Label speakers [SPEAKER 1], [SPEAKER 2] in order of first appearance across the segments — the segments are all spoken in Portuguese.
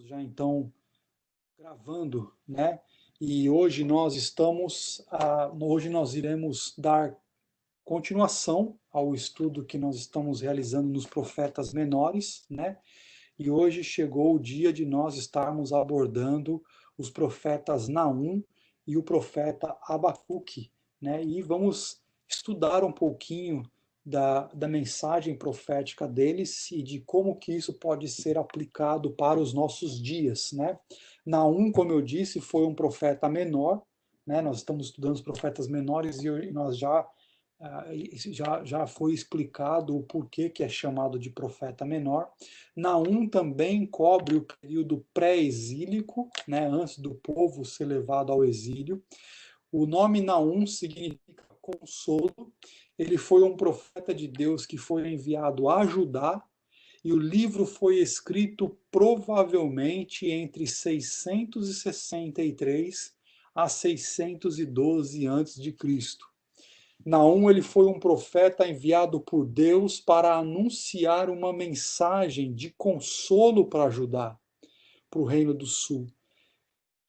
[SPEAKER 1] Estamos já então gravando, né? E hoje hoje nós iremos dar continuação ao estudo que nós estamos realizando nos profetas menores, né? E hoje chegou o dia de nós estarmos abordando os profetas Naum e o profeta Abacuque, né? E vamos estudar um pouquinho da mensagem profética deles e de como que isso pode ser aplicado para os nossos dias, né? Naum, como eu disse, foi um profeta menor, né? Nós estamos estudando os profetas menores e nós já foi explicado o porquê que é chamado de profeta menor. Naum também cobre o período pré-exílico, né, antes do povo ser levado ao exílio. O nome Naum significa consolo. Ele foi um profeta de Deus que foi enviado a Judá, e o livro foi escrito provavelmente entre 663 a 612 a.C. Naum ele foi um profeta enviado por Deus para anunciar uma mensagem de consolo para Judá, para o Reino do Sul,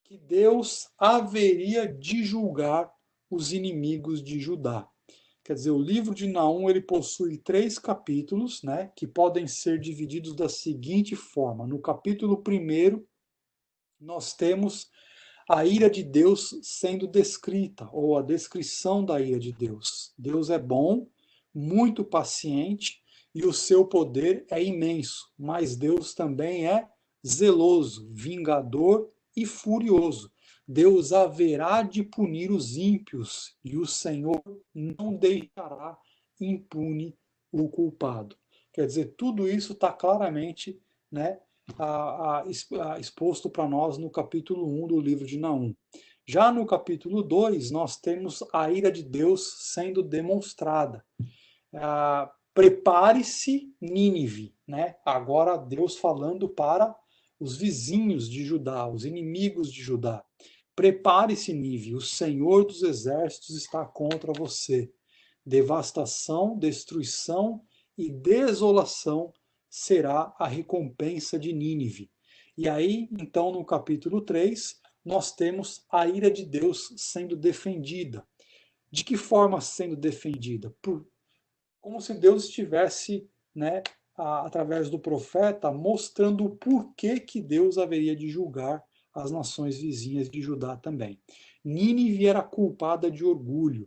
[SPEAKER 1] que Deus haveria de julgar os inimigos de Judá. Quer dizer, o livro de Naum ele possui 3 capítulos, né, que podem ser divididos da seguinte forma. No capítulo 1, nós temos a ira de Deus sendo descrita, ou a descrição da ira de Deus. Deus é bom, muito paciente, e o seu poder é imenso, mas Deus também é zeloso, vingador e furioso. Deus haverá de punir os ímpios, e o Senhor não deixará impune o culpado. Quer dizer, tudo isso está claramente, né, exposto para nós no capítulo 1 do livro de Naum. Já no capítulo 2, nós temos a ira de Deus sendo demonstrada. Prepare-se, Nínive, né? Agora Deus falando para os vizinhos de Judá, os inimigos de Judá. Prepare-se, Nínive, o Senhor dos exércitos está contra você. Devastação, destruição e desolação será a recompensa de Nínive. E aí, então, no capítulo 3, nós temos a ira de Deus sendo defendida. De que forma sendo defendida? Como se Deus estivesse, né, através do profeta, mostrando o porquê que Deus haveria de julgar as nações vizinhas de Judá também. Nínive era culpada de orgulho,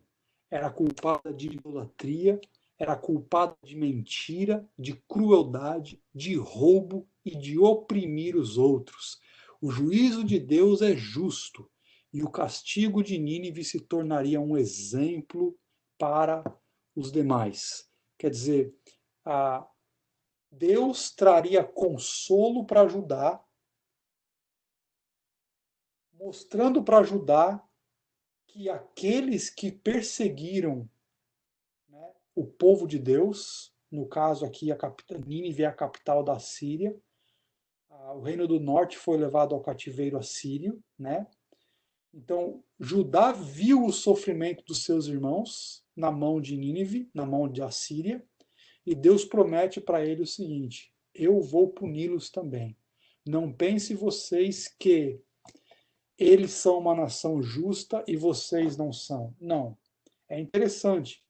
[SPEAKER 1] era culpada de idolatria, era culpada de mentira, de crueldade, de roubo e de oprimir os outros. O juízo de Deus é justo e o castigo de Nínive se tornaria um exemplo para os demais. Quer dizer, Deus traria consolo para Judá, mostrando para Judá que aqueles que perseguiram, né, o povo de Deus, no caso aqui, Nínive é a capital da Síria, o reino do norte foi levado ao cativeiro assírio, né? Então, Judá viu o sofrimento dos seus irmãos na mão de Nínive, na mão de Assíria, e Deus promete para ele o seguinte: eu vou puni-los também. Não pense vocês que eles são uma nação justa e vocês não são. Não. É interessante.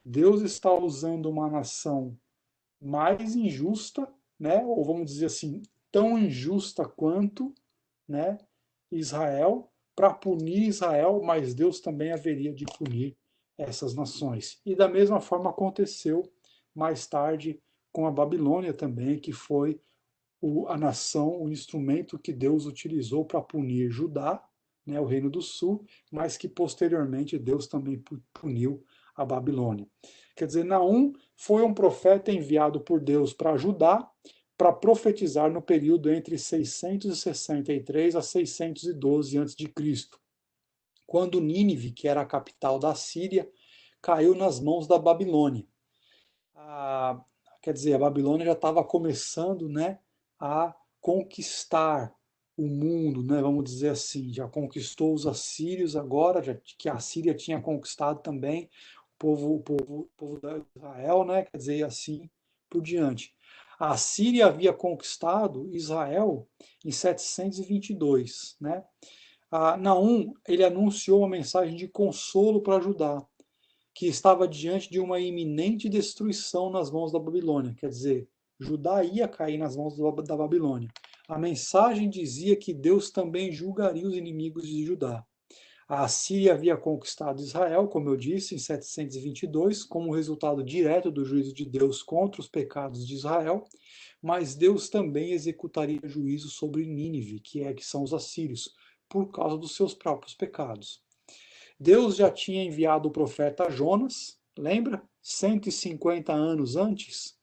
[SPEAKER 1] Deus está usando uma nação mais injusta, né? Ou vamos dizer assim, tão injusta quanto, né, Israel, para punir Israel, mas Deus também haveria de punir essas nações. E da mesma forma aconteceu mais tarde com a Babilônia também, que foi a nação, o instrumento que Deus utilizou para punir Judá, né, o reino do sul, mas que posteriormente Deus também puniu a Babilônia. Quer dizer, Naum foi um profeta enviado por Deus para Judá, para profetizar no período entre 663 a 612 a.C., quando Nínive, que era a capital da Síria, caiu nas mãos da Babilônia. Quer dizer, a Babilônia já estava começando, né, a conquistar o mundo, né, vamos dizer assim, já conquistou os assírios agora, já que a Síria tinha conquistado também o povo da Israel, né, quer dizer, assim por diante. A Síria havia conquistado Israel em 722, né? Naum, ele anunciou uma mensagem de consolo para Judá, que estava diante de uma iminente destruição nas mãos da Babilônia. Quer dizer, Judá ia cair nas mãos da Babilônia. A mensagem dizia que Deus também julgaria os inimigos de Judá. A Síria havia conquistado Israel, como eu disse, em 722, como resultado direto do juízo de Deus contra os pecados de Israel, mas Deus também executaria juízo sobre Nínive, que são os assírios, por causa dos seus próprios pecados. Deus já tinha enviado o profeta Jonas, lembra? 150 anos antes,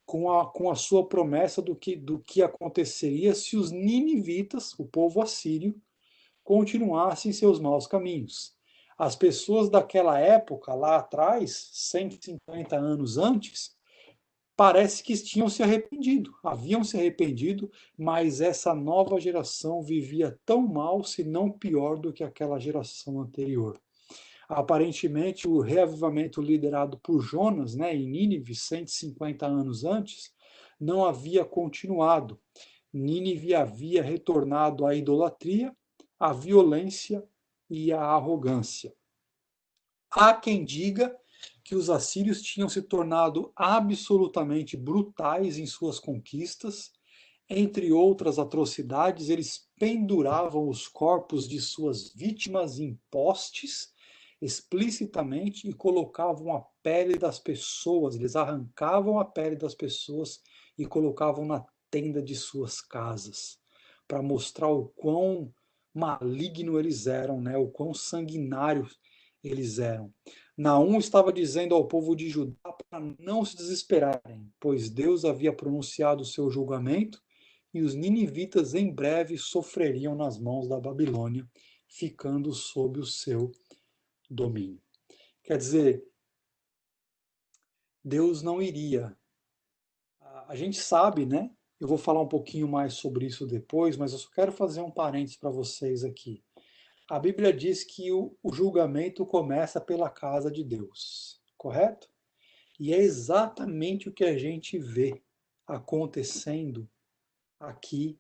[SPEAKER 1] com a sua promessa do que aconteceria se os ninivitas, o povo assírio, continuassem seus maus caminhos. As pessoas daquela época, lá atrás, 150 anos antes, parece que tinham se arrependido, haviam se arrependido, mas essa nova geração vivia tão mal, se não pior, do que aquela geração anterior. Aparentemente, o reavivamento liderado por Jonas, né, em Nínive, 150 anos antes, não havia continuado. Nínive havia retornado à idolatria, à violência e à arrogância. Há quem diga que os assírios tinham se tornado absolutamente brutais em suas conquistas. Entre outras atrocidades, eles penduravam os corpos de suas vítimas em postes explicitamente e colocavam a pele das pessoas, eles arrancavam a pele das pessoas e colocavam na tenda de suas casas, para mostrar o quão maligno eles eram, né? O quão sanguinários eles eram. Naum estava dizendo ao povo de Judá para não se desesperarem, pois Deus havia pronunciado o seu julgamento e os ninivitas em breve sofreriam nas mãos da Babilônia, ficando sob o seu domínio. Quer dizer, Deus não iria. A gente sabe, né? Eu vou falar um pouquinho mais sobre isso depois, mas eu só quero fazer um parênteses para vocês aqui. A Bíblia diz que o julgamento começa pela casa de Deus, correto? E é exatamente o que a gente vê acontecendo aqui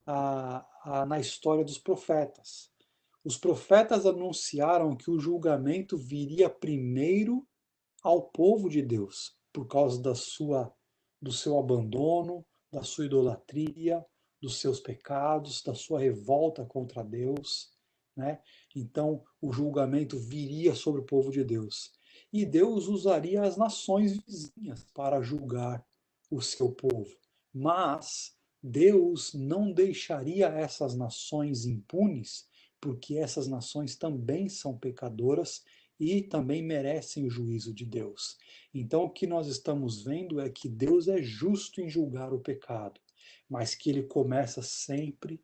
[SPEAKER 1] na história dos profetas. Os profetas anunciaram que o julgamento viria primeiro ao povo de Deus, por causa do seu abandono, da sua idolatria, dos seus pecados, da sua revolta contra Deus, né? Então, o julgamento viria sobre o povo de Deus. E Deus usaria as nações vizinhas para julgar o seu povo. Mas Deus não deixaria essas nações impunes, porque essas nações também são pecadoras e também merecem o juízo de Deus. Então, o que nós estamos vendo é que Deus é justo em julgar o pecado, mas que ele começa sempre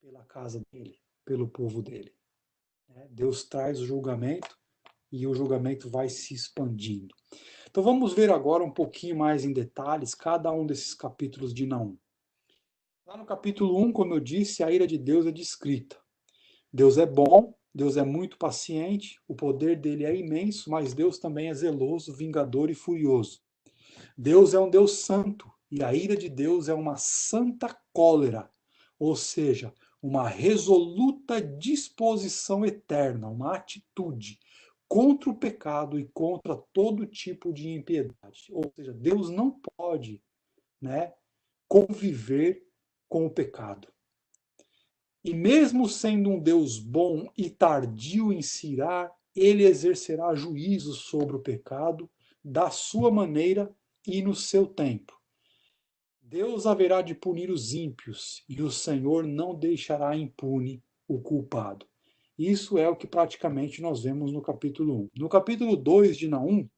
[SPEAKER 1] pela casa dele, pelo povo dele. Deus traz o julgamento e o julgamento vai se expandindo. Então, vamos ver agora um pouquinho mais em detalhes cada um desses capítulos de Naum. Lá no capítulo 1, como eu disse, a ira de Deus é descrita. Deus é bom, Deus é muito paciente, o poder dele é imenso, mas Deus também é zeloso, vingador e furioso. Deus é um Deus santo, e a ira de Deus é uma santa cólera, ou seja, uma resoluta disposição eterna, uma atitude contra o pecado e contra todo tipo de impiedade. Ou seja, Deus não pode, né, conviver com o pecado. E mesmo sendo um Deus bom e tardio em se irar, ele exercerá juízo sobre o pecado da sua maneira e no seu tempo. Deus haverá de punir os ímpios e o Senhor não deixará impune o culpado. Isso é o que praticamente nós vemos no capítulo 1. No capítulo 2 de Naum,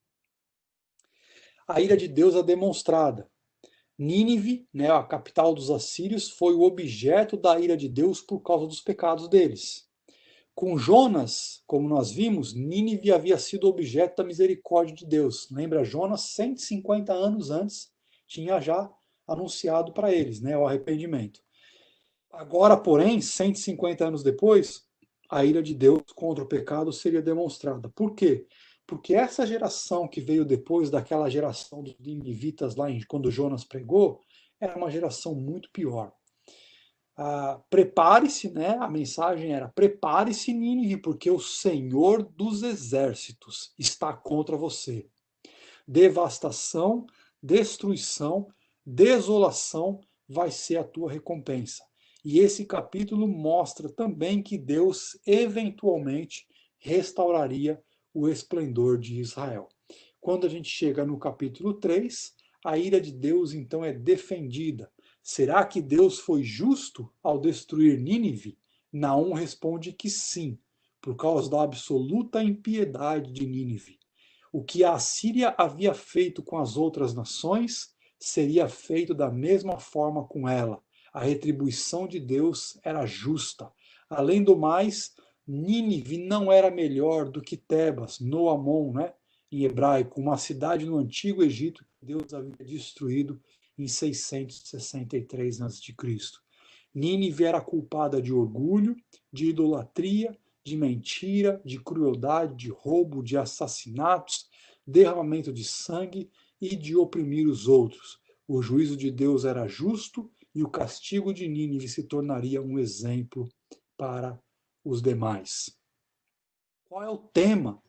[SPEAKER 1] a ira de Deus é demonstrada. Nínive, né, a capital dos assírios, foi o objeto da ira de Deus por causa dos pecados deles. Com Jonas, como nós vimos, Nínive havia sido objeto da misericórdia de Deus. Lembra, Jonas, 150 anos antes, tinha já anunciado para eles, né, o arrependimento. Agora, porém, 150 anos depois, a ira de Deus contra o pecado seria demonstrada. Por quê? Porque essa geração que veio depois daquela geração dos ninivitas lá quando Jonas pregou, era uma geração muito pior. Prepare-se, né? A mensagem era: prepare-se, Nínive, porque o Senhor dos exércitos está contra você. Devastação, destruição, desolação vai ser a tua recompensa. E esse capítulo mostra também que Deus eventualmente restauraria o esplendor de Israel. Quando a gente chega no capítulo 3, a ira de Deus então é defendida. Será que Deus foi justo ao destruir Nínive? Naum responde que sim, por causa da absoluta impiedade de Nínive. O que a Assíria havia feito com as outras nações seria feito da mesma forma com ela. A retribuição de Deus era justa. Além do mais, Nínive não era melhor do que Tebas, Noamon, né, em hebraico, uma cidade no antigo Egito que Deus havia destruído em 663 a.C. Nínive era culpada de orgulho, de idolatria, de mentira, de crueldade, de roubo, de assassinatos, derramamento de sangue e de oprimir os outros. O juízo de Deus era justo e o castigo de Nínive se tornaria um exemplo para os demais. Qual é o tema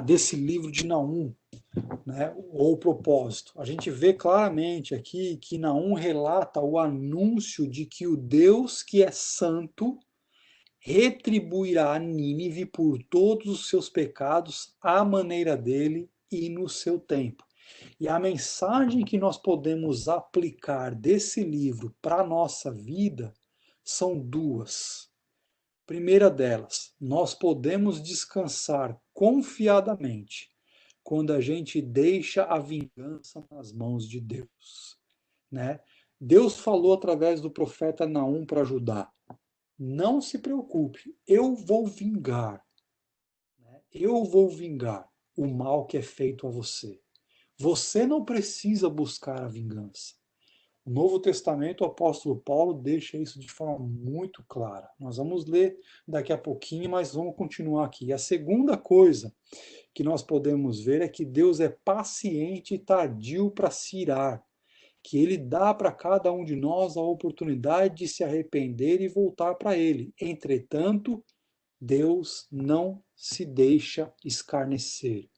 [SPEAKER 1] desse livro de Naum, né, ou o propósito? A gente vê claramente aqui que Naum relata o anúncio de que o Deus que é santo retribuirá a Nínive por todos os seus pecados à maneira dele e no seu tempo. E a mensagem que nós podemos aplicar desse livro para a nossa vida são duas. Primeira delas, nós podemos descansar confiadamente quando a gente deixa a vingança nas mãos de Deus, né? Deus falou através do profeta Naum para Judá: não se preocupe, eu vou vingar, né? Eu vou vingar o mal que é feito a você. Você não precisa buscar a vingança. O Novo Testamento, o apóstolo Paulo deixa isso de forma muito clara. Nós vamos ler daqui a pouquinho, mas vamos continuar aqui. A segunda coisa que nós podemos ver é que Deus é paciente e tardio para se irar, que ele dá para cada um de nós a oportunidade de se arrepender e voltar para ele. Entretanto, Deus não se deixa escarnecer.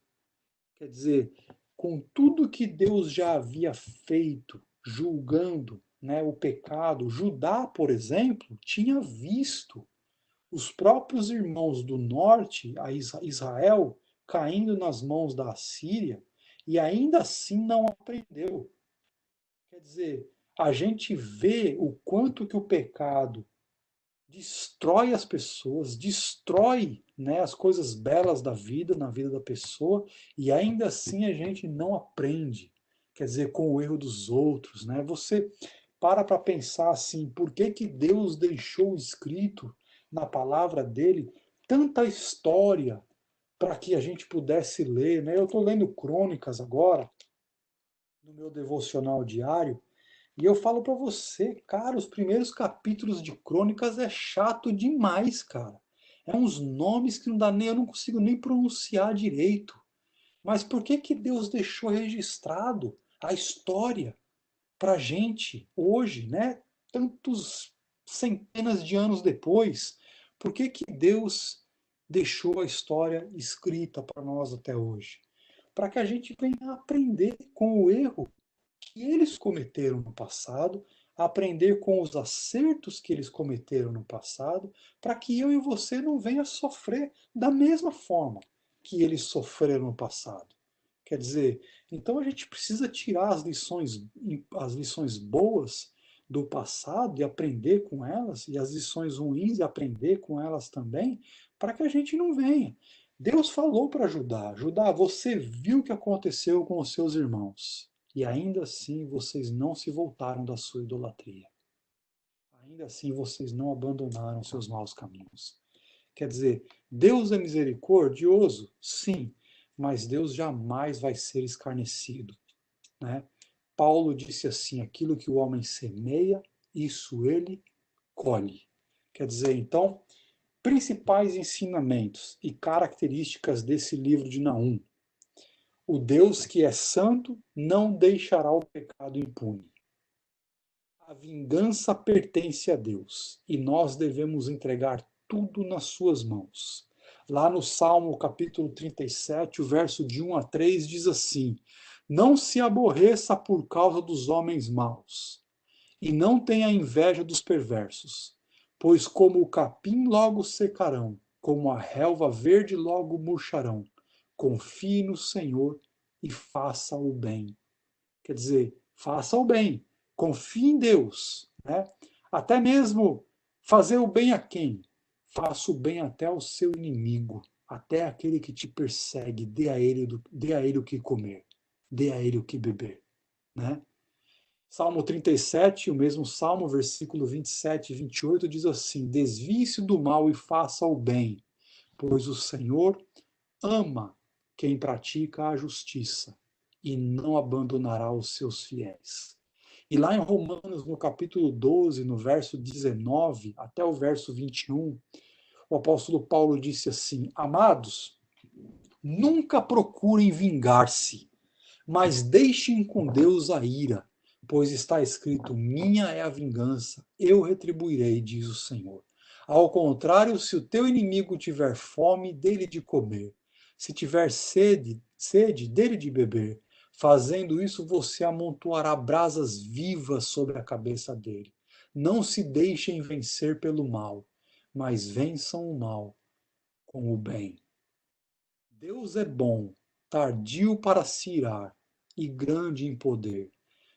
[SPEAKER 1] Quer dizer, com tudo que Deus já havia feito, julgando, né, o pecado, Judá, por exemplo, tinha visto os próprios irmãos do norte, a Israel, caindo nas mãos da Assíria, e ainda assim não aprendeu. Quer dizer, a gente vê o quanto que o pecado destrói as pessoas, destrói, né, as coisas belas da vida, na vida da pessoa, e ainda assim a gente não aprende. Quer dizer, com o erro dos outros, né? Você para pensar assim, por que que Deus deixou escrito na palavra dele tanta história para que a gente pudesse ler, né? Eu estou lendo Crônicas agora, no meu devocional diário, e eu falo pra você, cara, os primeiros capítulos de Crônicas é chato demais, cara. É uns nomes que não dá nem, eu não consigo nem pronunciar direito. Mas por que que Deus deixou registrado a história pra gente hoje, né? Tantos centenas de anos depois. Por que que Deus deixou a história escrita para nós até hoje? Para que a gente venha aprender com o erro que eles cometeram no passado, aprender com os acertos que eles cometeram no passado, para que eu e você não venha sofrer da mesma forma que eles sofreram no passado. Quer dizer, então a gente precisa tirar as lições boas do passado e aprender com elas, e as lições ruins e aprender com elas também, para que a gente não venha. Deus falou para Judá: Judá, você viu o que aconteceu com os seus irmãos, e ainda assim vocês não se voltaram da sua idolatria. Ainda assim vocês não abandonaram seus maus caminhos. Quer dizer, Deus é misericordioso? Sim, mas Deus jamais vai ser escarnecido, né? Paulo disse assim: aquilo que o homem semeia, isso ele colhe. Quer dizer, então, Principais ensinamentos e características desse livro de Naum. O Deus que é santo não deixará o pecado impune. A vingança pertence a Deus e nós devemos entregar tudo nas suas mãos. Lá no Salmo capítulo 37, o verso de 1 a 3 diz assim: Não se aborreça por causa dos homens maus, e não tenha inveja dos perversos, pois como o capim logo secarão, como a relva verde logo murcharão. Confie no Senhor e faça o bem. Quer dizer, faça o bem, confie em Deus, né? Até mesmo fazer o bem a quem? Faça o bem até ao seu inimigo, até aquele que te persegue, dê a ele o que comer, dê a ele o que beber, né? Salmo 37, o mesmo Salmo, versículo 27 e 28, diz assim: Desvie-se do mal e faça o bem, pois o Senhor ama quem pratica a justiça e não abandonará os seus fiéis. E lá em Romanos, no capítulo 12, no verso 19 até o verso 21, o apóstolo Paulo disse assim: Amados, nunca procurem vingar-se, mas deixem com Deus a ira, pois está escrito: Minha é a vingança, eu retribuirei, diz o Senhor. Ao contrário, se o teu inimigo tiver fome, dele de comer. Se tiver sede, dele de beber. Fazendo isso, você amontoará brasas vivas sobre a cabeça dele. Não se deixem vencer pelo mal, mas vençam o mal com o bem. Deus é bom, tardio para se irar e grande em poder.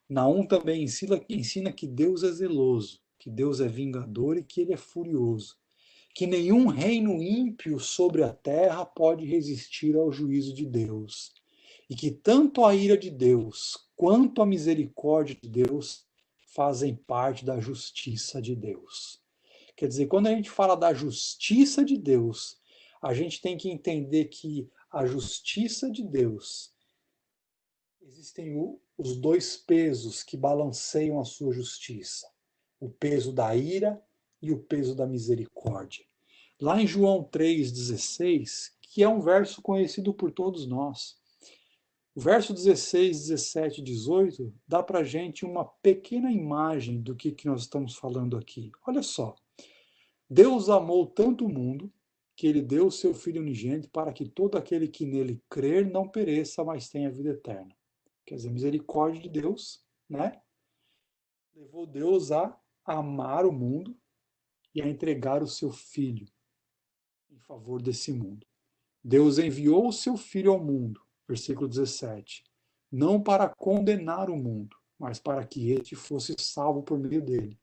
[SPEAKER 1] Naum também ensina que Deus é zeloso, que Deus é vingador e que ele é furioso, que nenhum reino ímpio sobre a terra pode resistir ao juízo de Deus, e que tanto a ira de Deus quanto a misericórdia de Deus fazem parte da justiça de Deus. Quer dizer, quando a gente fala da justiça de Deus, a gente tem que entender que a justiça de Deus, existem os dois pesos que balanceiam a sua justiça: o peso da ira e o peso da misericórdia. Lá em João 3,16, que é um verso conhecido por todos nós, o verso 16, 17 e 18 dá para a gente uma pequena imagem do que nós estamos falando aqui. Olha só. Deus amou tanto o mundo que ele deu o seu Filho unigênito para que todo aquele que nele crer não pereça, mas tenha vida eterna. Quer dizer, a misericórdia de Deus, né? Levou Deus a amar o mundo e a entregar o seu Filho em favor desse mundo. Deus enviou o seu Filho ao mundo, versículo 17, não para condenar o mundo, mas para que este fosse salvo por meio dele.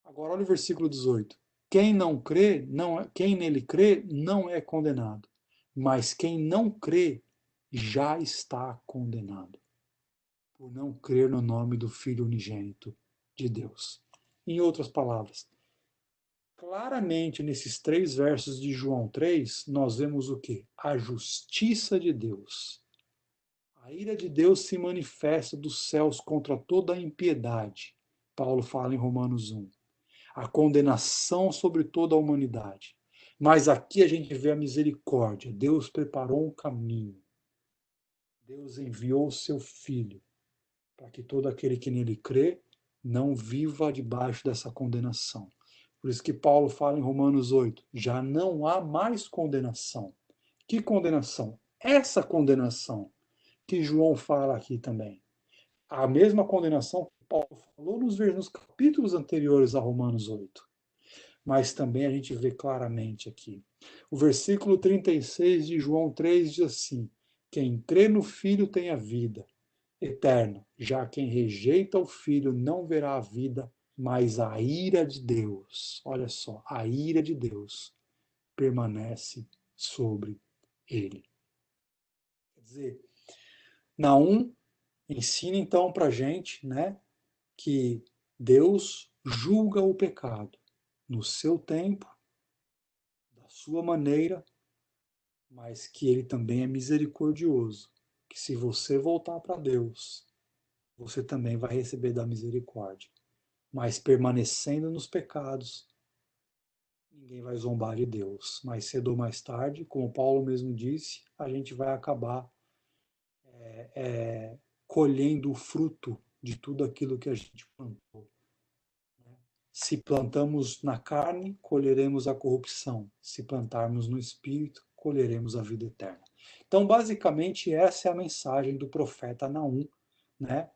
[SPEAKER 1] Agora olha o versículo 18. Quem não crê, quem nele crê, não é condenado. Mas quem não crê já está condenado, por não crer no nome do Filho unigênito de Deus. Em outras palavras, claramente nesses 3 versos de João 3, nós vemos o quê? A justiça de Deus. A ira de Deus se manifesta dos céus contra toda a impiedade. Paulo fala em Romanos 1. A condenação sobre toda a humanidade. Mas aqui a gente vê a misericórdia. Deus preparou um caminho. Deus enviou o seu Filho para que todo aquele que nele crê não viva debaixo dessa condenação. Por isso que Paulo fala em Romanos 8, já não há mais condenação. Que condenação? Essa condenação que João fala aqui também. A mesma condenação que Paulo falou nos capítulos anteriores a Romanos 8. Mas também a gente vê claramente aqui. O versículo 36 de João 3 diz assim: Quem crê no Filho tem a vida eterna, já quem rejeita o Filho não verá a vida, mas a ira de Deus, olha só, a ira de Deus permanece sobre ele. Quer dizer, Naum ensina então para a gente, né, que Deus julga o pecado no seu tempo, da sua maneira, mas que ele também é misericordioso, que se você voltar para Deus, você também vai receber da misericórdia. Mas permanecendo nos pecados, ninguém vai zombar de Deus. Mais cedo ou mais tarde, como Paulo mesmo disse, a gente vai acabar colhendo o fruto de tudo aquilo que a gente plantou. Se plantamos na carne, colheremos a corrupção. Se plantarmos no espírito, colheremos a vida eterna. Então, basicamente, essa é a mensagem do profeta Naum, né?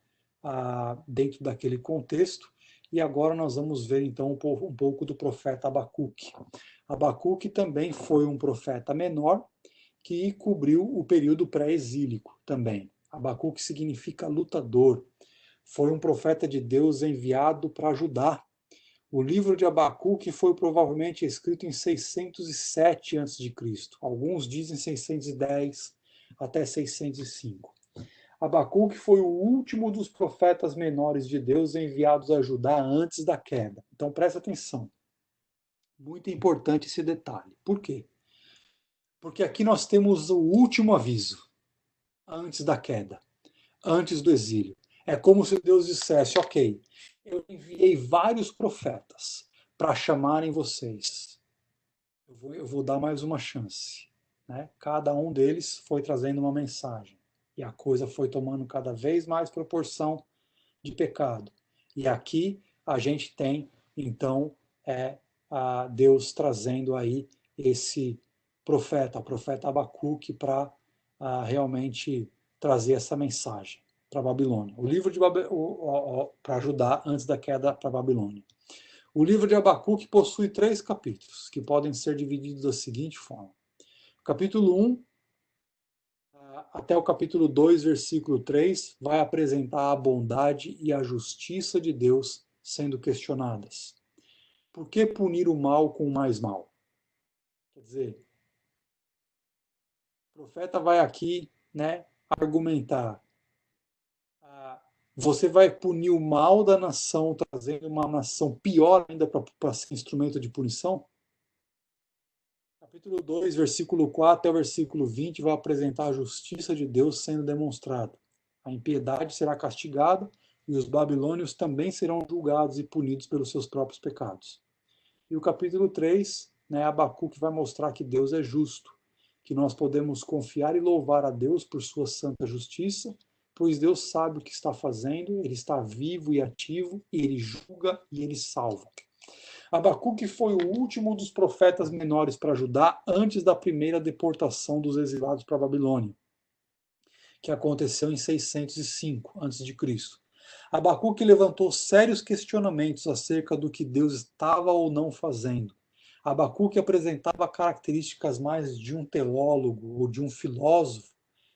[SPEAKER 1] Dentro daquele contexto. E agora nós vamos ver, então, um pouco do profeta Abacuque. Abacuque também foi um profeta menor que cobriu o período pré-exílico também. Abacuque significa lutador. Foi um profeta de Deus enviado para ajudar. O livro de Abacuque foi provavelmente escrito em 607 a.C. Alguns dizem 610 até 605. Abacuque foi o último dos profetas menores de Deus enviados a Judá antes da queda. Então presta atenção. Muito importante esse detalhe. Por quê? Porque aqui nós temos o último aviso antes da queda, antes do exílio. É como se Deus dissesse: ok, eu enviei vários profetas para chamarem vocês. Eu vou dar mais uma chance. Né? Cada um deles foi trazendo uma mensagem. E a coisa foi tomando cada vez mais proporção de pecado. E aqui a gente tem, então, a Deus trazendo aí esse profeta, o profeta Abacuque, para realmente trazer essa mensagem para a Babilônia. O livro de para ajudar antes da queda para a Babilônia. O livro de Abacuque possui 3 capítulos, que podem ser divididos da seguinte forma. Capítulo 1 até o capítulo 2, versículo 3, vai apresentar a bondade e a justiça de Deus sendo questionadas. Por que punir o mal com o mais mal? Quer dizer, o profeta vai aqui, né, argumentar. Você vai punir o mal da nação, trazendo uma nação pior ainda para ser instrumento de punição? Capítulo 2, versículo 4 até o versículo 20, vai apresentar a justiça de Deus sendo demonstrada. A impiedade será castigada e os babilônios também serão julgados e punidos pelos seus próprios pecados. E o capítulo 3, né, Abacuque vai mostrar que Deus é justo, que nós podemos confiar e louvar a Deus por sua santa justiça, pois Deus sabe o que está fazendo, ele está vivo e ativo, e ele julga e ele salva. Abacuque foi o último dos profetas menores para Judá antes da primeira deportação dos exilados para a Babilônia, que aconteceu em 605 a.C. Abacuque levantou sérios questionamentos acerca do que Deus estava ou não fazendo. Abacuque apresentava características mais de um teólogo ou de um filósofo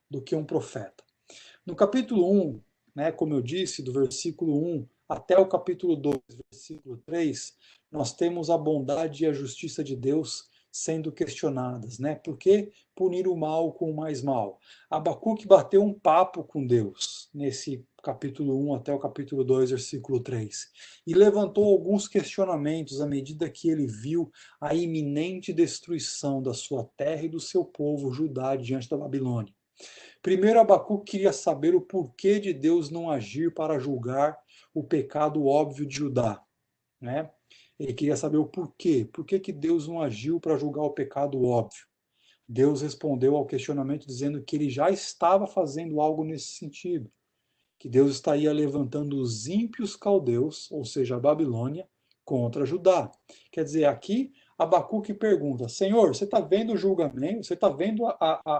[SPEAKER 1] do que um profeta. No capítulo 1, né, como eu disse, do versículo 1 até o capítulo 2, versículo 3, nós temos a bondade e a justiça de Deus sendo questionadas, né? Por que punir o mal com o mais mal? Abacuque bateu um papo com Deus nesse capítulo 1 até o capítulo 2, versículo 3, e levantou alguns questionamentos à medida que ele viu a iminente destruição da sua terra e do seu povo, Judá, diante da Babilônia. Primeiro, Abacuque queria saber o porquê de Deus não agir para julgar o pecado óbvio de Judá, né? Ele queria saber o porquê. Por que que Deus não agiu para julgar o pecado óbvio? Deus respondeu ao questionamento dizendo que ele já estava fazendo algo nesse sentido, que Deus estaria levantando os ímpios caldeus, ou seja, a Babilônia, contra Judá. Quer dizer, aqui Abacuque pergunta: Senhor, você está vendo o julgamento? Você está vendo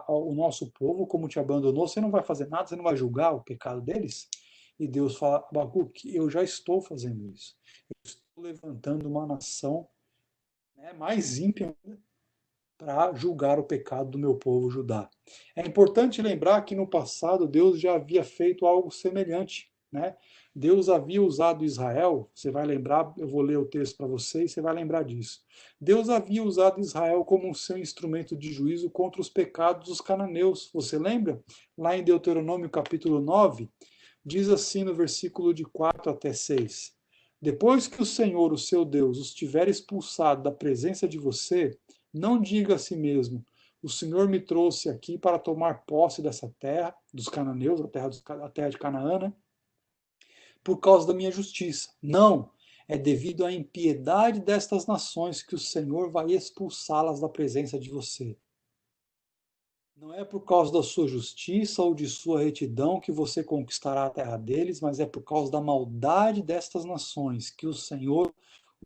[SPEAKER 1] o nosso povo como te abandonou? Você não vai fazer nada? Você não vai julgar o pecado deles? E Deus fala: Abacuque, eu já estou fazendo isso. Eu estou levantando uma nação, né, mais ímpia para julgar o pecado do meu povo Judá. É importante lembrar que no passado Deus já havia feito algo semelhante, né? Deus havia usado Israel, você vai lembrar, eu vou ler o texto para você e você vai lembrar disso. Deus havia usado Israel como seu instrumento de juízo contra os pecados dos cananeus. Você lembra? Lá em Deuteronômio capítulo 9, diz assim no versículo de 4 até 6. Depois que o Senhor, o seu Deus, os tiver expulsado da presença de você, não diga a si mesmo: o Senhor me trouxe aqui para tomar posse dessa terra, dos cananeus, a terra de Canaã, né, por causa da minha justiça. Não, É devido à impiedade destas nações que o Senhor vai expulsá-las da presença de você. Não é por causa da sua justiça ou de sua retidão que você conquistará a terra deles, mas é por causa da maldade destas nações que o Senhor,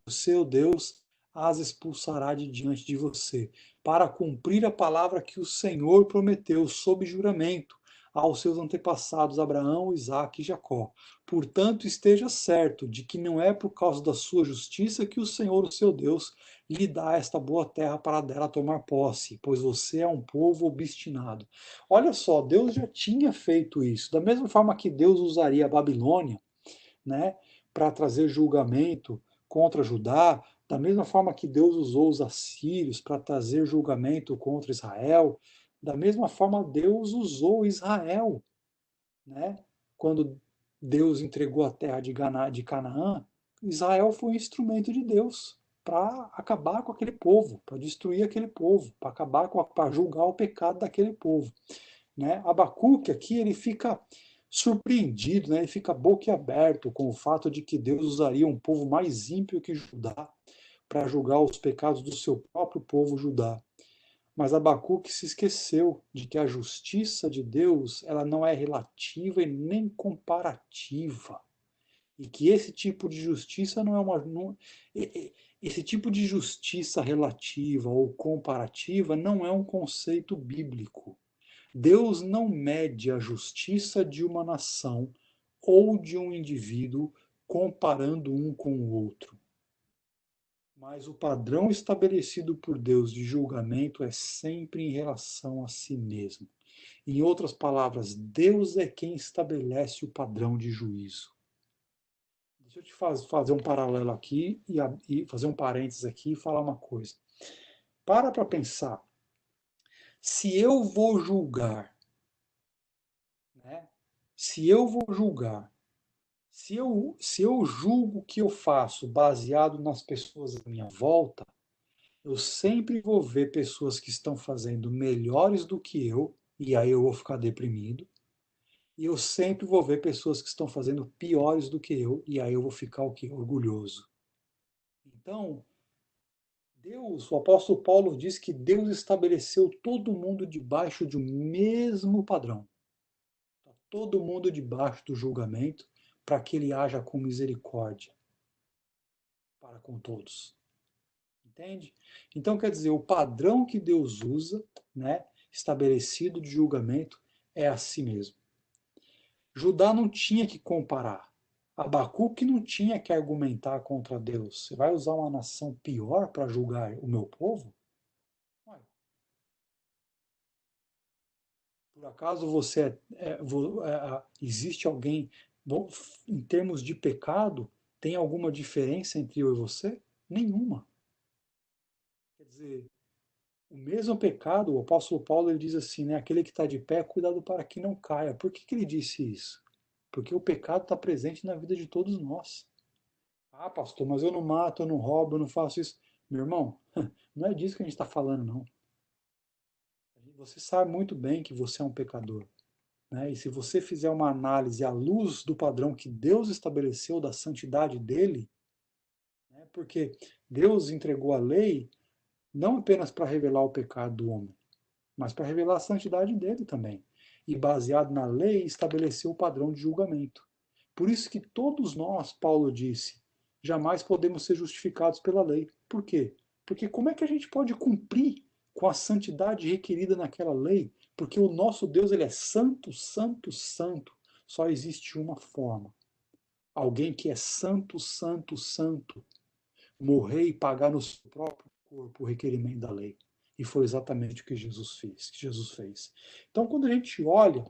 [SPEAKER 1] o seu Deus, as expulsará de diante de você, para cumprir a palavra que o Senhor prometeu sob juramento aos seus antepassados Abraão, Isaque e Jacó. Portanto, esteja certo de que não é por causa da sua justiça que o Senhor, o seu Deus, lhe dá esta boa terra para dela tomar posse, pois você é um povo obstinado. Olha só, Deus já tinha feito isso. Da mesma forma que Deus usaria a Babilônia, né, para trazer julgamento contra Judá, da mesma forma que Deus usou os assírios para trazer julgamento contra Israel, da mesma forma Deus usou Israel, né? Quando Deus entregou a terra de Canaã, Israel foi um instrumento de Deus para acabar com aquele povo, para destruir aquele povo, para acabar com, para julgar o pecado daquele povo, né? Abacuque aqui ele fica surpreendido, né? Ele fica boquiaberto com o fato de que Deus usaria um povo mais ímpio que Judá para julgar os pecados do seu próprio povo Judá. Mas Abacuque se esqueceu de que a justiça de Deus ela não é relativa e nem comparativa. E que esse tipo de justiça não é uma. Não, esse tipo de justiça relativa ou comparativa não é um conceito bíblico. Deus não mede a justiça de uma nação ou de um indivíduo comparando um com o outro. Mas o padrão estabelecido por Deus de julgamento é sempre em relação a si mesmo. Em outras palavras, Deus é quem estabelece o padrão de juízo. Deixa eu te fazer um paralelo aqui e fazer um parênteses aqui e falar uma coisa. Para pensar. Se eu vou julgar, né? Se eu vou julgar, se eu julgo o que eu faço baseado nas pessoas à minha volta, eu sempre vou ver pessoas que estão fazendo melhores do que eu, e aí eu vou ficar deprimido. E eu sempre vou ver pessoas que estão fazendo piores do que eu, e aí eu vou ficar o quê? Orgulhoso. Então, Deus, o apóstolo Paulo diz que Deus estabeleceu todo mundo debaixo de um mesmo padrão. Todo mundo debaixo do julgamento, para que ele haja com misericórdia para com todos. Entende? Então, quer dizer, o padrão que Deus usa, né, estabelecido de julgamento, é a si mesmo. Judá não tinha que comparar. Abacuque não tinha que argumentar contra Deus. Você vai usar uma nação pior para julgar o meu povo? Ué, por acaso existe alguém, bom, em termos de pecado, tem alguma diferença entre eu e você? Nenhuma. Quer dizer, o mesmo pecado, o apóstolo Paulo ele diz assim, né? Aquele que está de pé, cuidado para que não caia. Por que ele disse isso? Porque o pecado está presente na vida de todos nós. Ah, pastor, mas eu não mato, eu não roubo, eu não faço isso. Meu irmão, não é disso que a gente está falando, não. Você sabe muito bem que você é um pecador. Né? E se você fizer uma análise à luz do padrão que Deus estabeleceu da santidade dele, né? Porque Deus entregou a lei não apenas para revelar o pecado do homem, mas para revelar a santidade dele também. E baseado na lei, estabeleceu o padrão de julgamento. Por isso que todos nós, Paulo disse, jamais podemos ser justificados pela lei. Por quê? Porque como é que a gente pode cumprir com a santidade requerida naquela lei? Porque o nosso Deus ele é santo, santo, santo. Só existe uma forma. Alguém que é santo, santo, santo, morrer e pagar no seu próprio corpo o requerimento da lei. E foi exatamente o que Jesus fez. Então, quando a gente olha,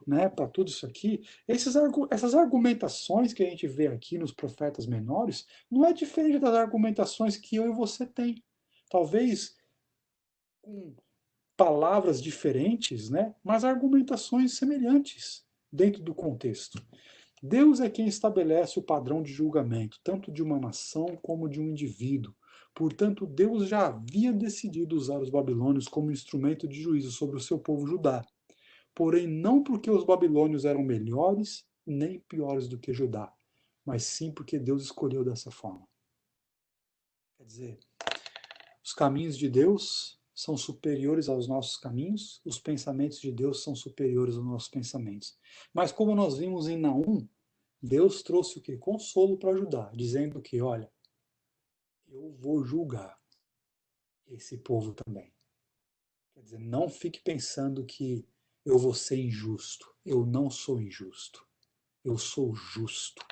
[SPEAKER 1] né, para tudo isso aqui, essas argumentações que a gente vê aqui nos profetas menores, não é diferente das argumentações que eu e você tem. Talvez com palavras diferentes, né, mas argumentações semelhantes dentro do contexto. Deus é quem estabelece o padrão de julgamento, tanto de uma nação como de um indivíduo. Portanto, Deus já havia decidido usar os babilônios como instrumento de juízo sobre o seu povo Judá. Porém, não porque os babilônios eram melhores nem piores do que Judá, mas sim porque Deus escolheu dessa forma. Quer dizer, os caminhos de Deus são superiores aos nossos caminhos, os pensamentos de Deus são superiores aos nossos pensamentos. Mas como nós vimos em Naum, Deus trouxe o que? Consolo para ajudar, dizendo que, olha, eu vou julgar esse povo também. Quer dizer, não fique pensando que eu vou ser injusto. Eu não sou injusto. Eu sou justo.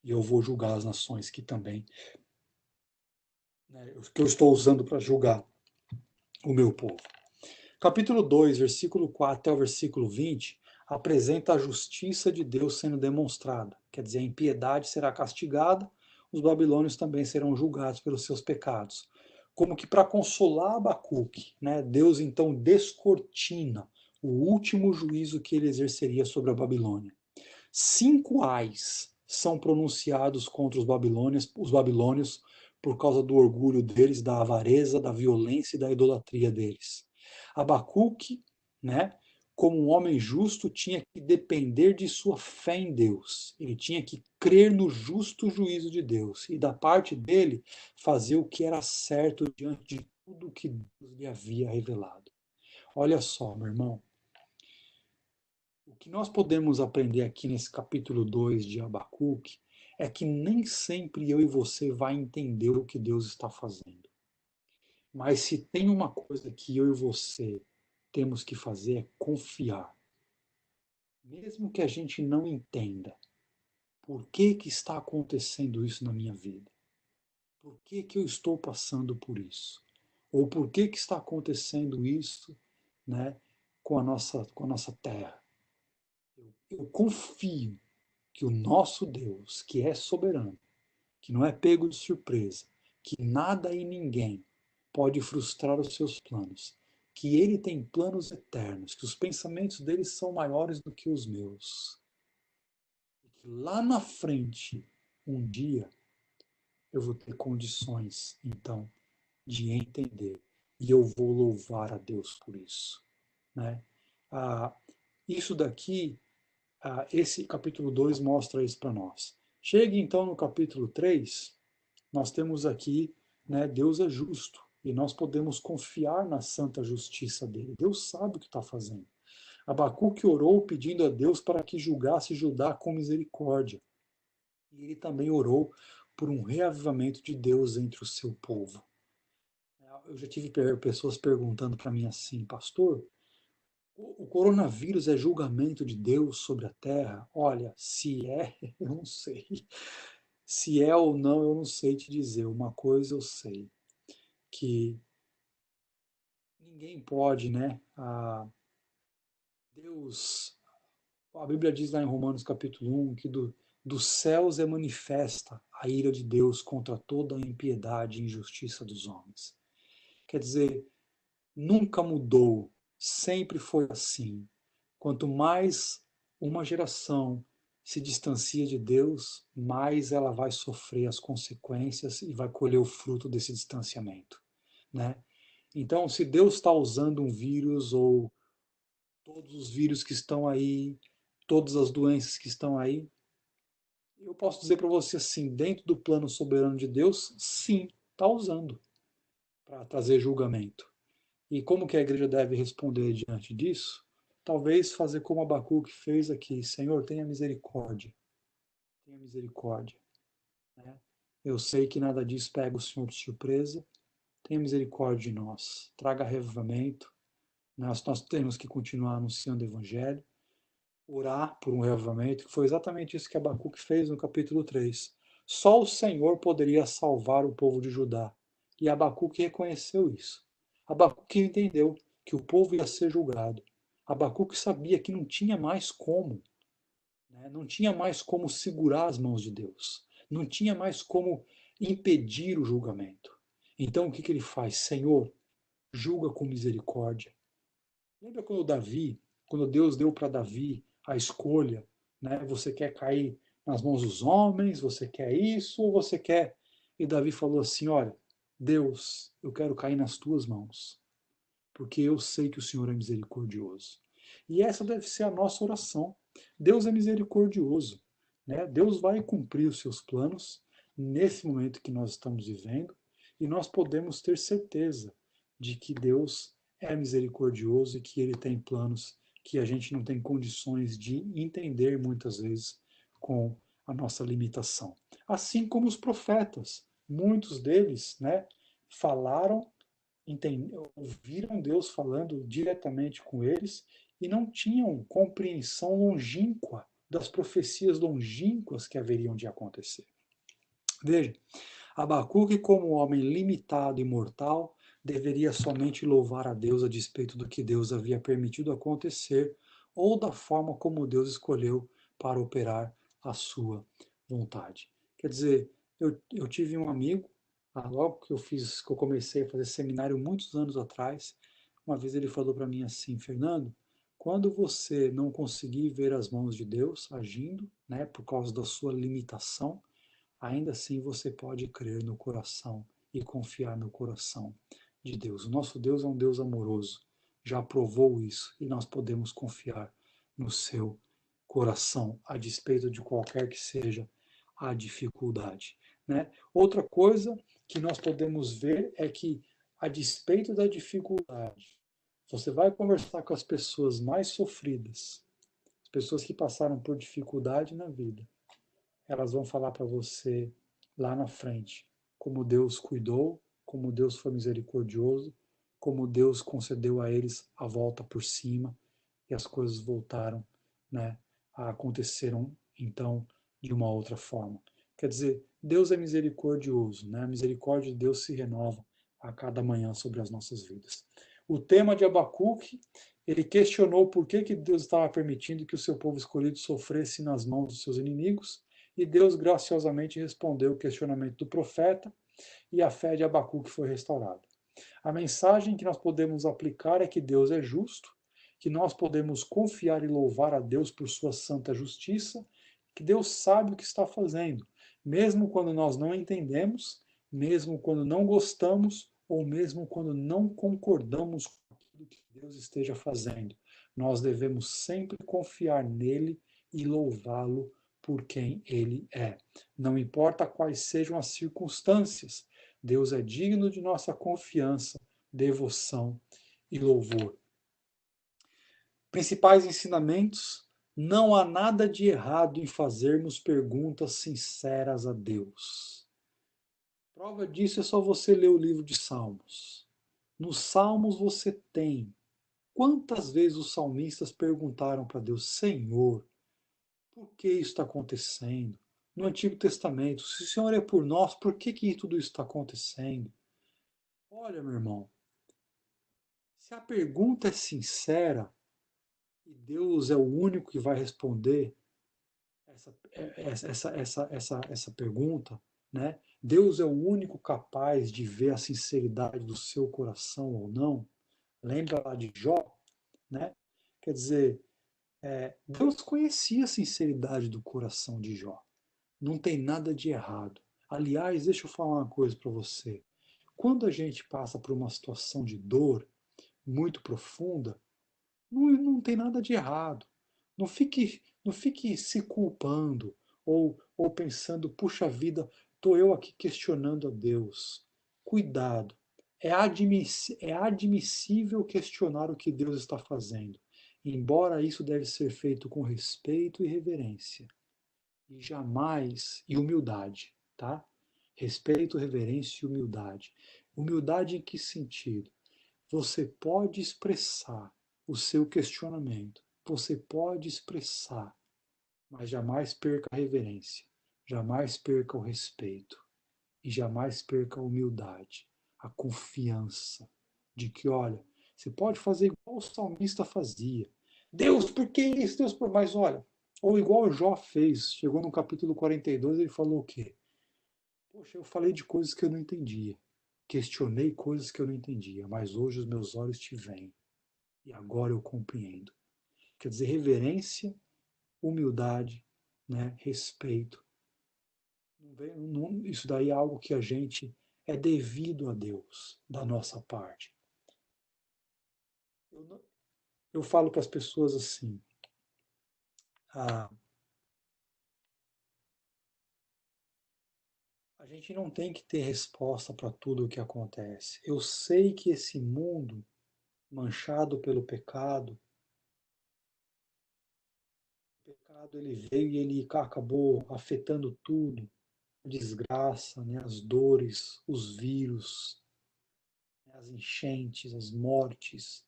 [SPEAKER 1] E eu vou julgar as nações que também, né, que eu estou usando para julgar o meu povo. Capítulo 2, versículo 4 até o versículo 20, apresenta a justiça de Deus sendo demonstrada. Quer dizer, a impiedade será castigada, os babilônios também serão julgados pelos seus pecados. Como que para consolar Abacuque, né, Deus então descortina o último juízo que ele exerceria sobre a Babilônia. 5 ais são pronunciados contra os babilônios por causa do orgulho deles, da avareza, da violência e da idolatria deles. Abacuque, né, como um homem justo, tinha que depender de sua fé em Deus. Ele tinha que crer no justo juízo de Deus e, da parte dele, fazer o que era certo diante de tudo que Deus lhe havia revelado. Olha só, meu irmão, o que nós podemos aprender aqui nesse capítulo 2 de Abacuque é que nem sempre eu e você vai entender o que Deus está fazendo. Mas se tem uma coisa que eu e você temos que fazer é confiar. Mesmo que a gente não entenda por que que está acontecendo isso na minha vida. Por que que eu estou passando por isso? Ou por que que está acontecendo isso, né, com a nossa terra? Eu confio que o nosso Deus, que é soberano, que não é pego de surpresa, que nada e ninguém pode frustrar os seus planos, que ele tem planos eternos, que os pensamentos dele são maiores do que os meus. E que lá na frente, um dia, eu vou ter condições, então, de entender. E eu vou louvar a Deus por isso. Né? Ah, isso daqui esse capítulo 2 mostra isso para nós. Chega então no capítulo 3, nós temos aqui, né, Deus é justo e nós podemos confiar na santa justiça dele. Deus sabe o que está fazendo. Abacuque orou pedindo a Deus para que julgasse Judá com misericórdia. E ele também orou por um reavivamento de Deus entre o seu povo. Eu já tive pessoas perguntando para mim assim, pastor, o coronavírus é julgamento de Deus sobre a Terra? Olha, se é, eu não sei. Se é ou não, eu não sei te dizer. Uma coisa eu sei, que ninguém pode, né? Deus, a Bíblia diz lá em Romanos capítulo 1 que dos céus é manifesta a ira de Deus contra toda a impiedade e injustiça dos homens. Quer dizer, nunca mudou, sempre foi assim. Quanto mais uma geração se distancia de Deus, mais ela vai sofrer as consequências e vai colher o fruto desse distanciamento, né? Então, se Deus está usando um vírus ou todos os vírus que estão aí, todas as doenças que estão aí, eu posso dizer para você assim, dentro do plano soberano de Deus, sim, está usando para trazer julgamento. E como que a igreja deve responder diante disso? Talvez fazer como Abacuque fez aqui, Senhor, tenha misericórdia. Né? Eu sei que nada disso pega o Senhor de surpresa, tenha misericórdia de nós, traga revivamento, nós temos que continuar anunciando o Evangelho, orar por um revivamento, que foi exatamente isso que Abacuque fez no capítulo 3. Só o Senhor poderia salvar o povo de Judá, e Abacuque reconheceu isso. Abacuque entendeu que o povo ia ser julgado. Abacuque sabia que não tinha mais como, né? Não tinha mais como segurar as mãos de Deus, não tinha mais como impedir o julgamento. Então o que ele faz? Senhor, julga com misericórdia. Lembra quando Deus deu para Davi a escolha, né? Você quer cair nas mãos dos homens, você quer isso ou você quer? E Davi falou assim: olha, Deus, eu quero cair nas tuas mãos, porque eu sei que o Senhor é misericordioso. E essa deve ser a nossa oração. Deus é misericordioso. né? Deus vai cumprir os seus planos nesse momento que nós estamos vivendo e nós podemos ter certeza de que Deus é misericordioso e que Ele tem planos que a gente não tem condições de entender muitas vezes com a nossa limitação. Assim como os profetas, muitos deles, né, falaram, ouviram Deus falando diretamente com eles e não tinham compreensão longínqua das profecias longínquas que haveriam de acontecer. Veja, Abacuque, como homem limitado e mortal, deveria somente louvar a Deus a despeito do que Deus havia permitido acontecer ou da forma como Deus escolheu para operar a sua vontade. Quer dizer, eu tive um amigo, logo que eu comecei a fazer seminário muitos anos atrás, uma vez ele falou para mim assim, Fernando, quando você não conseguir ver as mãos de Deus agindo, né, por causa da sua limitação, ainda assim você pode crer no coração e confiar no coração de Deus. O nosso Deus é um Deus amoroso, já provou isso e nós podemos confiar no seu coração, a despeito de qualquer que seja a dificuldade. Né? Outra coisa que nós podemos ver é que, a despeito da dificuldade, você vai conversar com as pessoas mais sofridas, as pessoas que passaram por dificuldade na vida, elas vão falar para você lá na frente como Deus cuidou, como Deus foi misericordioso, como Deus concedeu a eles a volta por cima e as coisas voltaram, né, a aconteceram então de uma outra forma. Quer dizer, Deus é misericordioso, né? A misericórdia de Deus se renova a cada manhã sobre as nossas vidas. O tema de Abacuque, ele questionou por que Deus estava permitindo que o seu povo escolhido sofresse nas mãos dos seus inimigos, e Deus graciosamente respondeu o questionamento do profeta, e a fé de Abacuque foi restaurada. A mensagem que nós podemos aplicar é que Deus é justo, que nós podemos confiar e louvar a Deus por sua santa justiça, que Deus sabe o que está fazendo, mesmo quando nós não entendemos, mesmo quando não gostamos, ou mesmo quando não concordamos com aquilo que Deus esteja fazendo. Nós devemos sempre confiar nele e louvá-lo por quem ele é. Não importa quais sejam as circunstâncias, Deus é digno de nossa confiança, devoção e louvor. Principais ensinamentos: não há nada de errado em fazermos perguntas sinceras a Deus. Prova disso é só você ler o livro de Salmos. Nos Salmos você tem quantas vezes os salmistas perguntaram para Deus: Senhor, por que isso está acontecendo? No Antigo Testamento, se o Senhor é por nós, por que tudo isso está acontecendo? Olha, meu irmão, se a pergunta é sincera e Deus é o único que vai responder essa pergunta, né? Deus é o único capaz de ver a sinceridade do seu coração ou não. Lembra lá de Jó, né? Quer dizer, Deus conhecia a sinceridade do coração de Jó. Não tem nada de errado. Aliás, deixa eu falar uma coisa para você. Quando a gente passa por uma situação de dor muito profunda, não tem nada de errado. Não fique se culpando ou pensando, puxa vida, estou eu aqui questionando a Deus. Cuidado. É admissível questionar o que Deus está fazendo, embora isso deve ser feito com respeito e reverência. E jamais, e humildade, tá? Respeito, reverência e humildade. Humildade em que sentido? Você pode expressar o seu questionamento, você pode expressar, mas jamais perca a reverência, jamais perca o respeito e jamais perca a humildade, a confiança de que, olha, você pode fazer igual o salmista fazia. Deus, por que isso? Deus, por... Mas olha, ou igual o Jó fez, chegou no capítulo 42, ele falou o quê? Poxa, eu falei de coisas que eu não entendia. Questionei coisas que eu não entendia, mas hoje os meus olhos te veem e agora eu compreendo. Quer dizer, reverência, humildade, né, respeito. Isso daí é algo que a gente é devido a Deus, da nossa parte. Eu falo para as pessoas assim, ah, A gente não tem que ter resposta para tudo o que acontece. Eu sei que esse mundo manchado pelo pecado, o pecado ele veio e ele acabou afetando tudo, a desgraça, né, as dores, os vírus, né, as enchentes, as mortes,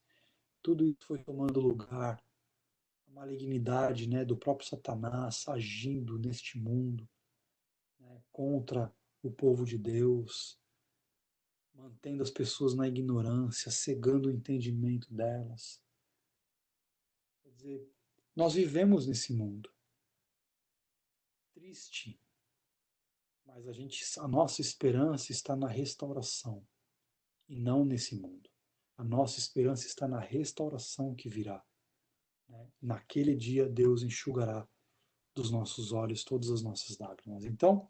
[SPEAKER 1] tudo isso foi tomando lugar, a malignidade, né, do próprio Satanás agindo neste mundo, né, contra o povo de Deus, mantendo as pessoas na ignorância, cegando o entendimento delas. Quer dizer, nós vivemos nesse mundo triste, mas a nossa esperança está na restauração e não nesse mundo. A nossa esperança está na restauração que virá, né? Naquele dia Deus enxugará dos nossos olhos todas as nossas lágrimas. Então,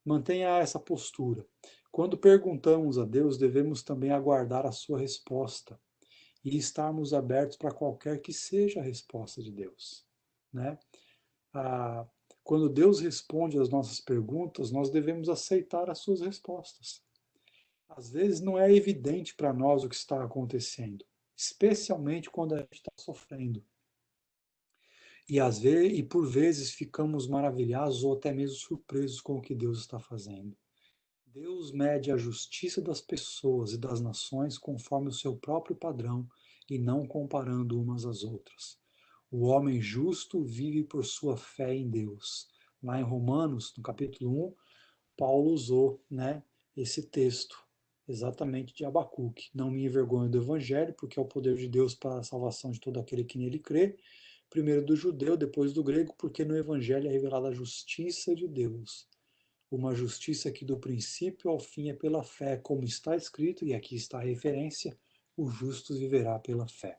[SPEAKER 1] mantenha essa postura. Quando perguntamos a Deus, devemos também aguardar a sua resposta e estarmos abertos para qualquer que seja a resposta de Deus, né? Ah, quando Deus responde às nossas perguntas, nós devemos aceitar as suas respostas. Às vezes não é evidente para nós o que está acontecendo, especialmente quando a gente está sofrendo. E por vezes ficamos maravilhados ou até mesmo surpresos com o que Deus está fazendo. Deus mede a justiça das pessoas e das nações conforme o seu próprio padrão e não comparando umas às outras. O homem justo vive por sua fé em Deus. Lá em Romanos, no capítulo 1, Paulo usou, né, esse texto, exatamente de Abacuque. Não me envergonho do evangelho, porque é o poder de Deus para a salvação de todo aquele que nele crê, primeiro do judeu, depois do grego, porque no evangelho é revelada a justiça de Deus. Uma justiça que do princípio ao fim é pela fé, como está escrito, e aqui está a referência, o justo viverá pela fé.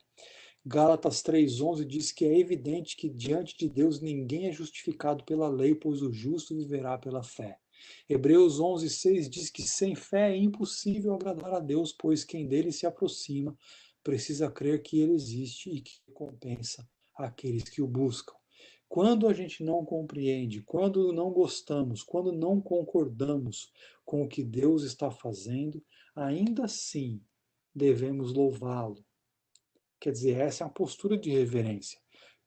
[SPEAKER 1] Gálatas 3,11 diz que é evidente que diante de Deus ninguém é justificado pela lei, pois o justo viverá pela fé. Hebreus 11,6 diz que sem fé é impossível agradar a Deus, pois quem dele se aproxima precisa crer que ele existe e que recompensa aqueles que o buscam. Quando a gente não compreende, quando não gostamos, quando não concordamos com o que Deus está fazendo, ainda assim devemos louvá-lo. Quer dizer, essa é uma postura de reverência.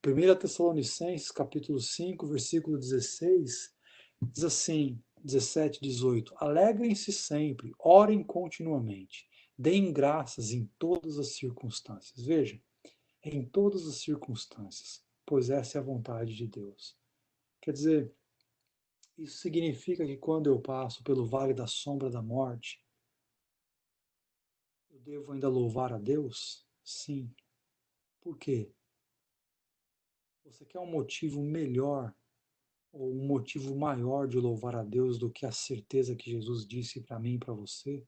[SPEAKER 1] 1 Tessalonicenses, capítulo 5, versículo 16, diz assim, 17, 18, alegrem-se sempre, orem continuamente, deem graças em todas as circunstâncias. Veja, em todas as circunstâncias, pois essa é a vontade de Deus. Quer dizer, isso significa que quando eu passo pelo vale da sombra da morte, eu devo ainda louvar a Deus? Sim. Por quê? Você quer um motivo melhor ou um motivo maior de louvar a Deus do que a certeza que Jesus disse para mim e para você?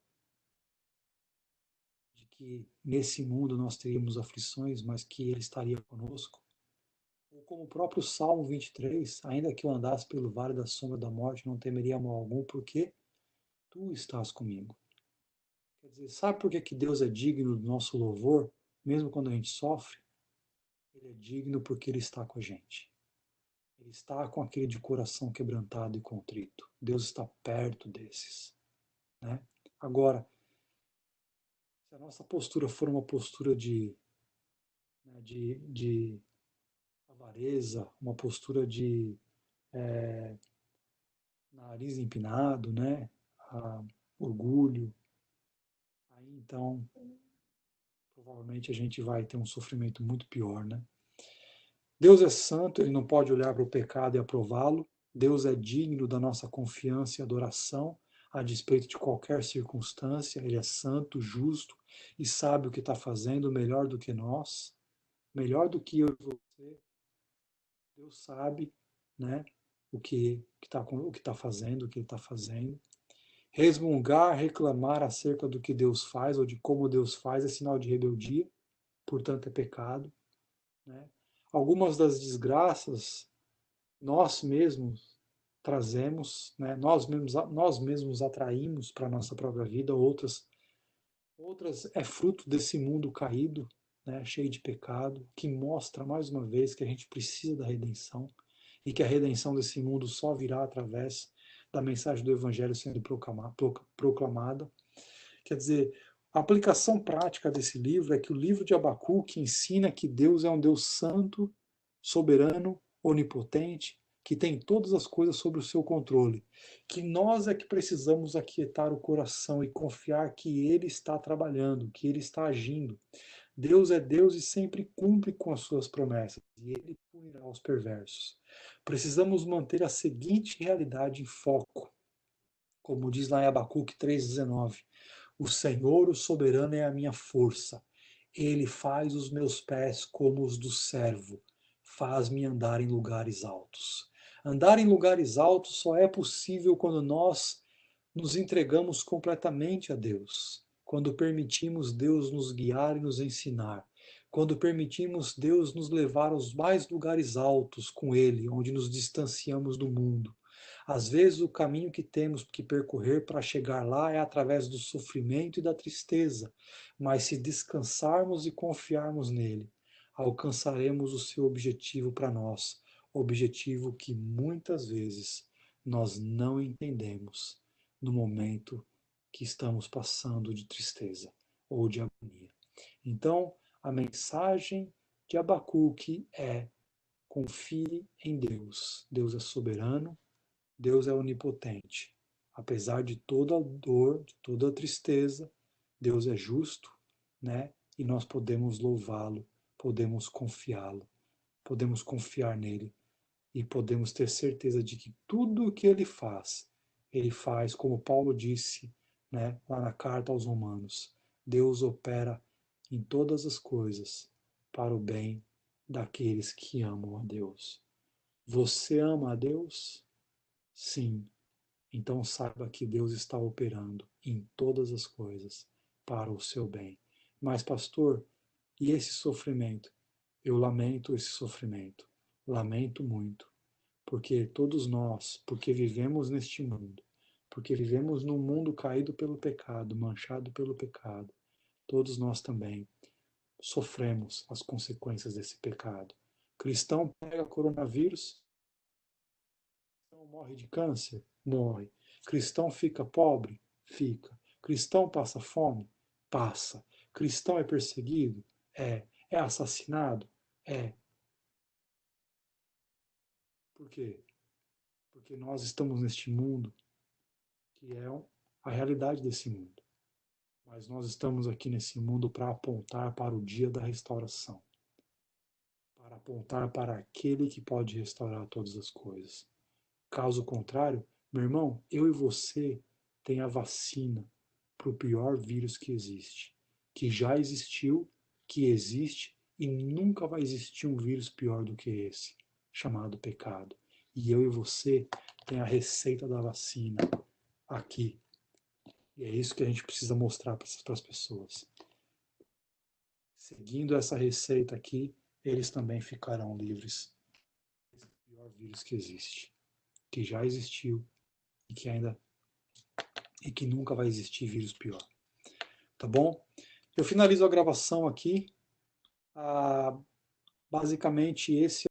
[SPEAKER 1] De que nesse mundo nós teríamos aflições, mas que Ele estaria conosco? Ou como o próprio Salmo 23, ainda que eu andasse pelo vale da sombra da morte, não temeria mal algum, porque Tu estás comigo. Quer dizer, sabe por que que Deus é digno do nosso louvor, mesmo quando a gente sofre? Ele é digno porque Ele está com a gente. Ele está com aquele de coração quebrantado e contrito. Deus está perto desses, né? Agora, se a nossa postura for uma postura de avareza, uma postura de nariz empinado, né? Orgulho, aí então provavelmente a gente vai ter um sofrimento muito pior, né? Deus é santo, ele não pode olhar para o pecado e aprová-lo. Deus é digno da nossa confiança e adoração, a despeito de qualquer circunstância. Ele é santo, justo e sabe o que está fazendo melhor do que nós, melhor do que eu e você. Deus sabe, né, o que está fazendo, o que ele está fazendo. Resmungar, reclamar acerca do que Deus faz ou de como Deus faz é sinal de rebeldia, portanto é pecado, né? Algumas das desgraças nós mesmos trazemos, né? Nós mesmos atraímos para a nossa própria vida, outras é fruto desse mundo caído, né? Cheio de pecado, que mostra mais uma vez que a gente precisa da redenção e que a redenção desse mundo só virá através da mensagem do Evangelho sendo proclamada. Quer dizer, a aplicação prática desse livro é que o livro de Abacuque ensina que Deus é um Deus santo, soberano, onipotente, que tem todas as coisas sob o seu controle, que nós é que precisamos aquietar o coração e confiar que Ele está trabalhando, que Ele está agindo. Deus é Deus e sempre cumpre com as suas promessas, e Ele punirá os perversos. Precisamos manter a seguinte realidade em foco, como diz lá em Abacuque 3,19. O Senhor, o soberano, é a minha força. Ele faz os meus pés como os do servo, faz-me andar em lugares altos. Andar em lugares altos só é possível quando nós nos entregamos completamente a Deus, quando permitimos Deus nos guiar e nos ensinar, quando permitimos Deus nos levar aos mais lugares altos com Ele, onde nos distanciamos do mundo. Às vezes o caminho que temos que percorrer para chegar lá é através do sofrimento e da tristeza, mas se descansarmos e confiarmos nele, alcançaremos o seu objetivo para nós, objetivo que muitas vezes nós não entendemos no momento que estamos passando de tristeza ou de agonia. Então, a mensagem de Abacuque é: confie em Deus. Deus é soberano, Deus é onipotente. Apesar de toda a dor, de toda a tristeza, Deus é justo, né? E nós podemos louvá-lo, podemos confiá-lo, podemos confiar nele e podemos ter certeza de que tudo o que ele faz, como Paulo disse, né, lá na carta aos Romanos. Deus opera em todas as coisas para o bem daqueles que amam a Deus. Você ama a Deus? Sim. Então saiba que Deus está operando em todas as coisas para o seu bem. Mas, pastor, e esse sofrimento? Eu lamento esse sofrimento. Lamento muito. Porque todos nós, porque vivemos neste mundo, porque vivemos num mundo caído pelo pecado, manchado pelo pecado, todos nós também sofremos as consequências desse pecado. Cristão pega coronavírus, cristão morre de câncer? Morre. Cristão fica pobre? Fica. Cristão passa fome? Passa. Cristão é perseguido? É. É assassinado? É. Por quê? Porque nós estamos neste mundo que é a realidade desse mundo. Mas nós estamos aqui nesse mundo para apontar para o dia da restauração, para apontar para aquele que pode restaurar todas as coisas. Caso contrário, meu irmão, eu e você tem a vacina para o pior vírus que existe, que já existiu, que existe e nunca vai existir um vírus pior do que esse, chamado pecado. E eu e você tem a receita da vacina aqui. E é isso que a gente precisa mostrar para as pessoas. Seguindo essa receita aqui, eles também ficarão livres desse pior vírus que existe, que já existiu e que nunca vai existir vírus pior. Tá bom? Eu finalizo a gravação aqui. Basicamente esse